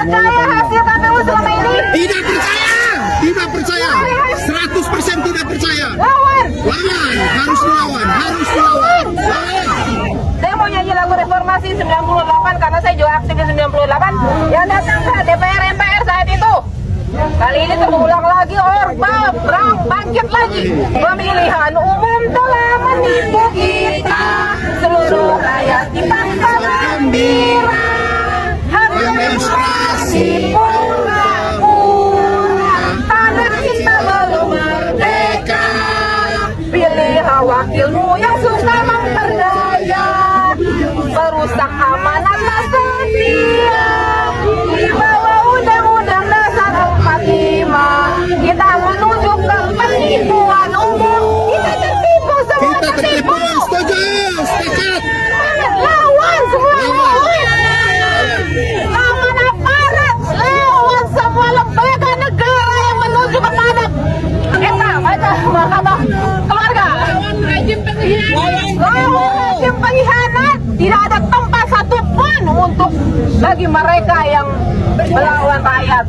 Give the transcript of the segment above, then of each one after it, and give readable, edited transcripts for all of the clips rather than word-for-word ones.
percaya hasil KPU selama ini? Tidak percaya, tidak percaya, 100% tidak percaya. Lawan! Lawan, harus melawan, harus melawan. Lawan. Saya mau nyanyi lagu reformasi 98 karena saya juga aktif di 98 yang datang ke DPR MPR saat itu. Kali ini terulang lagi Orba bangkit lagi. Pemilihan umum telah menipu kita, seluruh rakyat dipaksa gembira. Demonstrasi pura-pura, tanah kita belum merdeka. Pilih wakilmu yang suka memperdaya, perusak amanat tak setia. Di bawah undang-undang dasar 45, kita menuju ke penipuan umum. Kita tertipu, semua Kita tertipu, setuju, sepakat. Lawan semua, lawan aparat, lawan semua lembaga negara yang menuju kepada kita, mahkamah keluarga. Lawan rejim pengkhianat, tidak ada tempat satupun untuk bagi mereka yang melawan rakyat.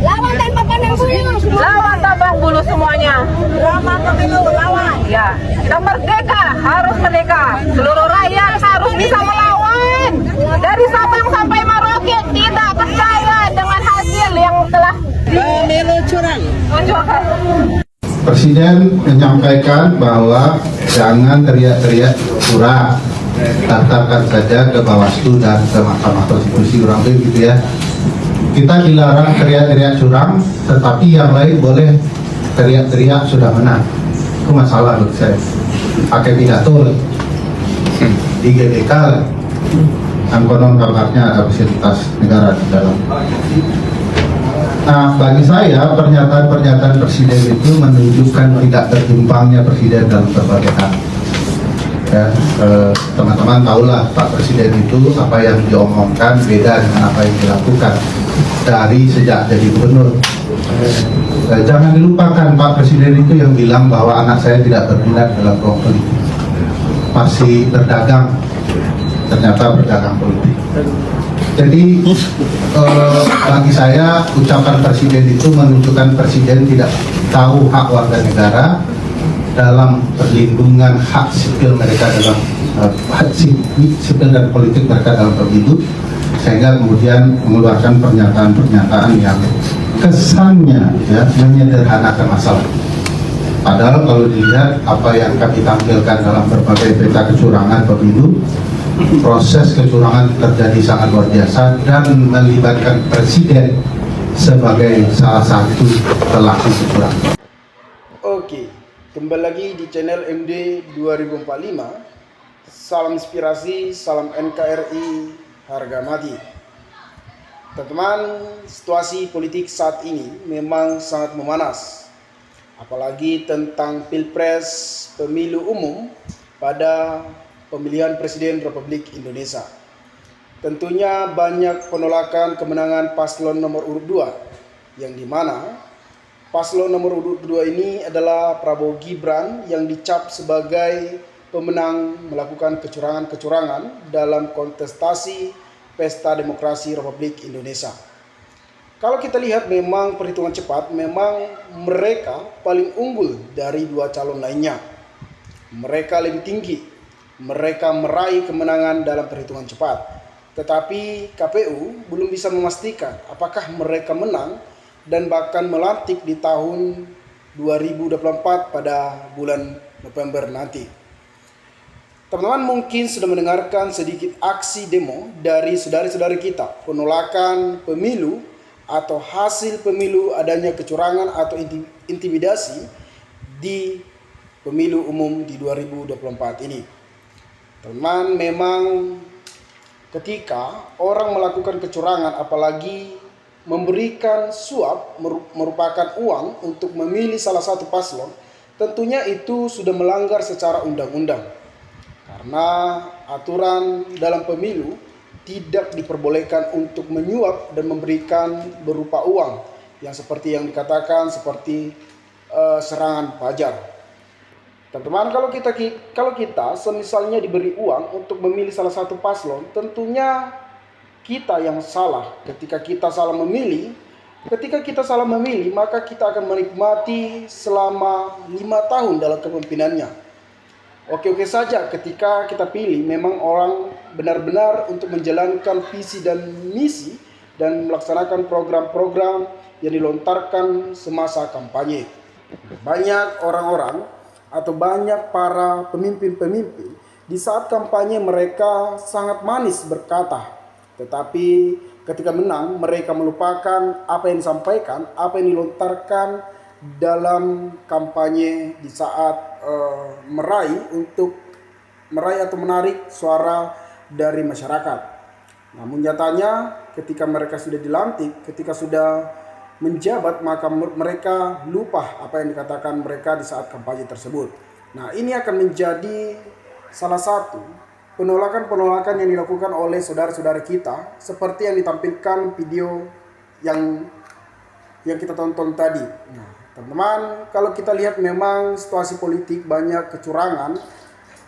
Lawan tanpa pandang bulu, lawan tanpa bulu semuanya. Lawan pemilu, lawan. Ya, kita merdeka, harus merdeka. Seluruh rakyat harus bisa melawan. Dari Sabang sampai Merauke tidak percaya dengan hasil yang telah ditunjukkan. Presiden menyampaikan bahwa jangan teriak-teriak curang, daftarkan saja ke Bawaslu dan ke Mahkamah Konstitusi, kurang lebih gitu ya. Kita dilarang teriak-teriak curang, tetapi yang lain boleh teriak-teriak sudah menang. Itu masalah menurut saya. Pakai pidato di GBK, kan konon kabarnya ada fasilitas negara di dalam. Nah, bagi saya pernyataan-pernyataan presiden itu menunjukkan tidak berkembangnya presiden dalam berbagai hal. Ya, teman-teman tahulah Pak Presiden itu apa yang diomongkan beda dengan apa yang dilakukan dari sejak jadi gubernur. Jangan dilupakan Pak Presiden itu yang bilang bahwa anak saya tidak berminat dalam ruang politik, masih berdagang, ternyata berdagang politik. Jadi bagi saya ucapan presiden itu menunjukkan presiden tidak tahu hak warga negara dalam perlindungan hak sipil mereka dalam hak sipil dan politik mereka dalam pemilu, sehingga kemudian mengeluarkan pernyataan-pernyataan yang kesannya ya menyederhanakan masalah. Padahal kalau dilihat apa yang kami tampilkan dalam berbagai peta kecurangan pemilu, proses kecurangan terjadi sangat luar biasa dan melibatkan presiden sebagai salah satu pelaku kecurangan. Oke, kembali lagi di channel MD 2045. Salam inspirasi, salam NKRI, harga mati. Teman-teman, situasi politik saat ini memang sangat memanas. Apalagi tentang Pilpres pemilu umum pada pemilihan Presiden Republik Indonesia. Tentunya banyak penolakan kemenangan paslon nomor urut 2, yang dimana paslon nomor urut 2 ini adalah Prabowo Gibran yang dicap sebagai pemenang melakukan kecurangan-kecurangan dalam kontestasi Pesta Demokrasi Republik Indonesia. Kalau kita lihat memang perhitungan cepat, memang mereka paling unggul dari dua calon lainnya. Mereka lebih tinggi, mereka meraih kemenangan dalam perhitungan cepat. Tetapi KPU belum bisa memastikan apakah mereka menang dan bahkan melantik di tahun 2024 pada bulan November nanti. Teman-teman mungkin sudah mendengarkan sedikit aksi demo dari saudara-saudara kita, penolakan pemilu atau hasil pemilu adanya kecurangan atau intimidasi di pemilu umum di 2024 ini. Teman, memang ketika orang melakukan kecurangan apalagi memberikan suap merupakan uang untuk memilih salah satu paslon, tentunya itu sudah melanggar secara undang-undang. Karena aturan dalam pemilu tidak diperbolehkan untuk menyuap dan memberikan berupa uang yang seperti yang dikatakan seperti serangan pajar. Teman-teman, kalau kita semisalnya diberi uang untuk memilih salah satu paslon, tentunya kita yang salah ketika kita salah memilih. Ketika kita salah memilih, maka kita akan menikmati selama 5 tahun dalam kepemimpinannya. Oke-oke saja ketika kita pilih memang orang benar-benar untuk menjalankan visi dan misi dan melaksanakan program-program yang dilontarkan semasa kampanye. Banyak orang-orang atau banyak para pemimpin-pemimpin di saat kampanye mereka sangat manis berkata, tetapi ketika menang mereka melupakan apa yang disampaikan, apa yang dilontarkan dalam kampanye di saat meraih atau menarik suara dari masyarakat. Namun nyatanya ketika mereka sudah dilantik, ketika sudah menjabat, maka mereka lupa apa yang dikatakan mereka di saat kampanye tersebut. Nah, ini akan menjadi salah satu penolakan-penolakan yang dilakukan oleh saudara-saudara kita seperti yang ditampilkan video yang kita tonton tadi. Nah, teman-teman, kalau kita lihat memang situasi politik banyak kecurangan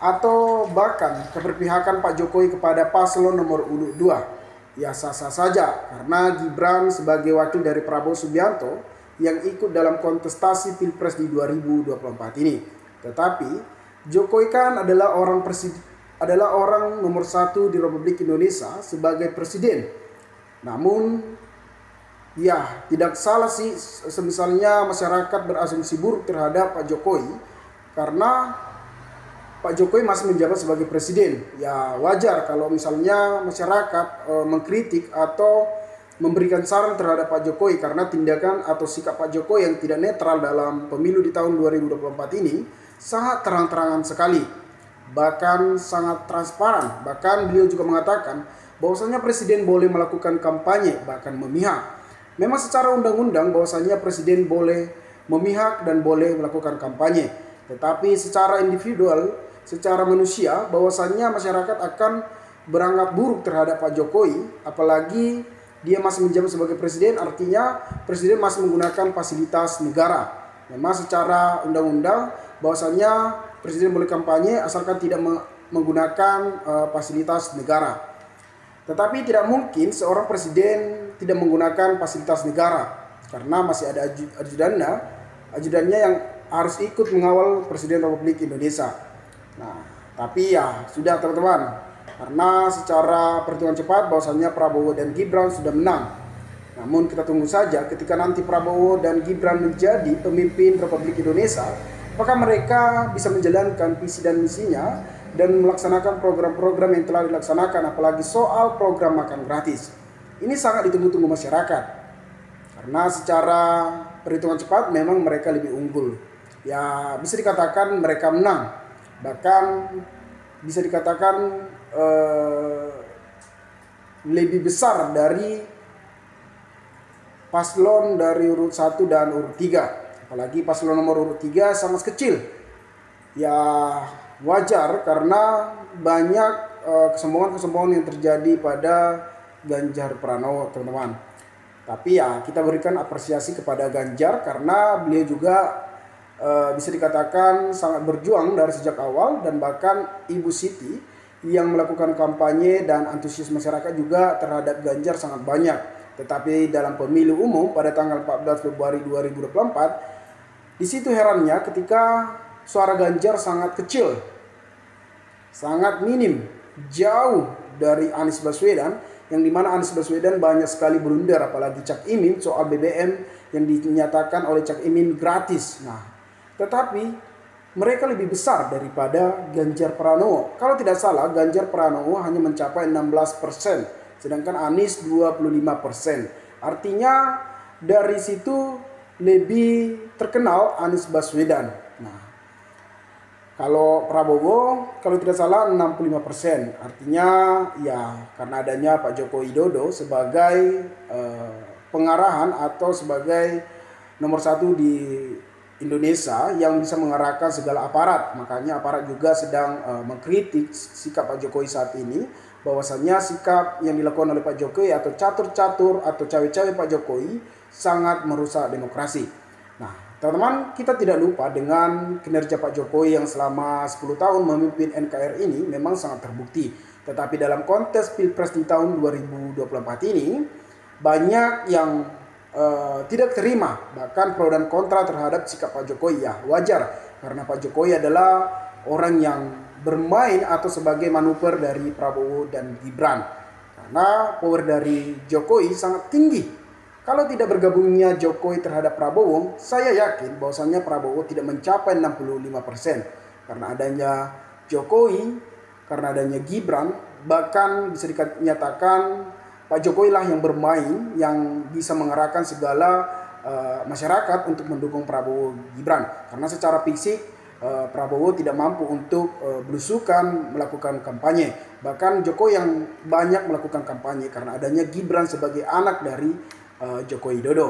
atau bahkan keberpihakan Pak Jokowi kepada paslon nomor urut 2. Ya sah-sah saja karena Gibran sebagai wakil dari Prabowo Subianto yang ikut dalam kontestasi Pilpres di 2024 ini. Tetapi Jokowi kan adalah orang nomor 1 di Republik Indonesia sebagai presiden. Namun ya tidak salah sih misalnya masyarakat berasumsi buruk terhadap Pak Jokowi karena Pak Jokowi masih menjabat sebagai presiden. Ya wajar kalau misalnya masyarakat mengkritik atau memberikan saran terhadap Pak Jokowi karena tindakan atau sikap Pak Jokowi yang tidak netral dalam pemilu di tahun 2024 ini sangat terang-terangan sekali. Bahkan sangat transparan. Bahkan beliau juga mengatakan bahwasanya presiden boleh melakukan kampanye bahkan memihak. Memang secara undang-undang bahwasanya presiden boleh memihak dan boleh melakukan kampanye. Tetapi secara individual, secara manusia, bahwasannya masyarakat akan beranggap buruk terhadap Pak Jokowi, apalagi dia masih menjabat sebagai presiden, artinya presiden masih menggunakan fasilitas negara. Memang secara undang-undang bahwasannya presiden boleh kampanye asalkan tidak menggunakan fasilitas negara. Tetapi tidak mungkin seorang presiden tidak menggunakan fasilitas negara karena masih ada ajudannya yang harus ikut mengawal Presiden Republik Indonesia. Nah, tapi ya sudah teman-teman, karena secara perhitungan cepat bahwasannya Prabowo dan Gibran sudah menang. Namun kita tunggu saja ketika nanti Prabowo dan Gibran menjadi pemimpin Republik Indonesia, apakah mereka bisa menjalankan visi dan misinya dan melaksanakan program-program yang telah dilaksanakan, apalagi soal program makan gratis. Ini sangat ditunggu-tunggu masyarakat. Karena secara perhitungan cepat memang mereka lebih unggul. Ya bisa dikatakan mereka menang. Bahkan bisa dikatakan lebih besar dari paslon dari urut 1 dan urut 3. Apalagi paslon nomor urut 3 sangat kecil. Ya wajar karena banyak kesombongan-kesombongan yang terjadi pada Ganjar Pranowo, teman-teman. Tapi ya kita berikan apresiasi kepada Ganjar karena beliau juga bisa dikatakan sangat berjuang dari sejak awal, dan bahkan Ibu Siti yang melakukan kampanye dan antusias masyarakat juga terhadap Ganjar sangat banyak. Tetapi dalam pemilu umum pada tanggal 14 Februari 2024, di situ herannya ketika suara Ganjar sangat kecil, sangat minim, jauh dari Anies Baswedan, yang dimana Anies Baswedan banyak sekali blunder, apalagi Cak Imin soal BBM yang dinyatakan oleh Cak Imin gratis. Nah, tetapi mereka lebih besar daripada Ganjar Pranowo. Kalau tidak salah, Ganjar Pranowo hanya mencapai 16%, sedangkan Anies 25%. Artinya dari situ lebih terkenal Anies Baswedan. Nah, kalau Prabowo, kalau tidak salah 65%. Artinya ya karena adanya Pak Joko Widodo sebagai pengarahan atau sebagai nomor 1 di Indonesia yang bisa mengarahkan segala aparat. Makanya aparat juga sedang mengkritik sikap Pak Jokowi saat ini. Bahwasannya sikap yang dilakukan oleh Pak Jokowi atau catur-catur atau cawe-cawe Pak Jokowi sangat merusak demokrasi. Nah, teman-teman, kita tidak lupa dengan kinerja Pak Jokowi yang selama 10 tahun memimpin NKRI ini memang sangat terbukti. Tetapi dalam kontes Pilpres di tahun 2024 ini, banyak yang tidak terima, bahkan pro dan kontra terhadap sikap Pak Jokowi. Ya wajar, karena Pak Jokowi adalah orang yang bermain atau sebagai manuver dari Prabowo dan Gibran. Karena power dari Jokowi sangat tinggi. Kalau tidak bergabungnya Jokowi terhadap Prabowo, saya yakin bahwasannya Prabowo tidak mencapai 65%. Karena adanya Jokowi, karena adanya Gibran, bahkan bisa dinyatakan Pak Jokowi lah yang bermain, yang bisa mengarahkan segala masyarakat untuk mendukung Prabowo Gibran. Karena secara fisik Prabowo tidak mampu untuk belusukan melakukan kampanye. Bahkan Jokowi yang banyak melakukan kampanye karena adanya Gibran sebagai anak dari Joko Widodo.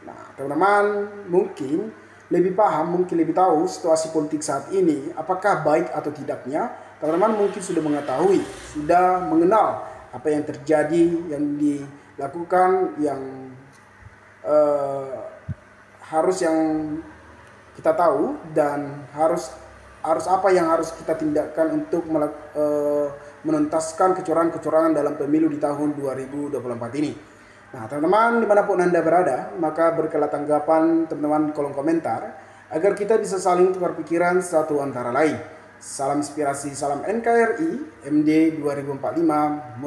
Nah, teman-teman mungkin lebih paham, mungkin lebih tahu situasi politik saat ini apakah baik atau tidaknya. Teman-teman mungkin sudah mengetahui, sudah mengenal apa yang terjadi, yang dilakukan, yang yang kita tahu, dan harus apa yang harus kita tindakan untuk menuntaskan kecurangan-kecurangan dalam pemilu di tahun 2024 ini. Nah, teman-teman dimanapun Anda berada, maka berikanlah tanggapan teman-teman di kolom komentar agar kita bisa saling tukar pikiran satu antara lain. Salam inspirasi, salam NKRI, MD 2045,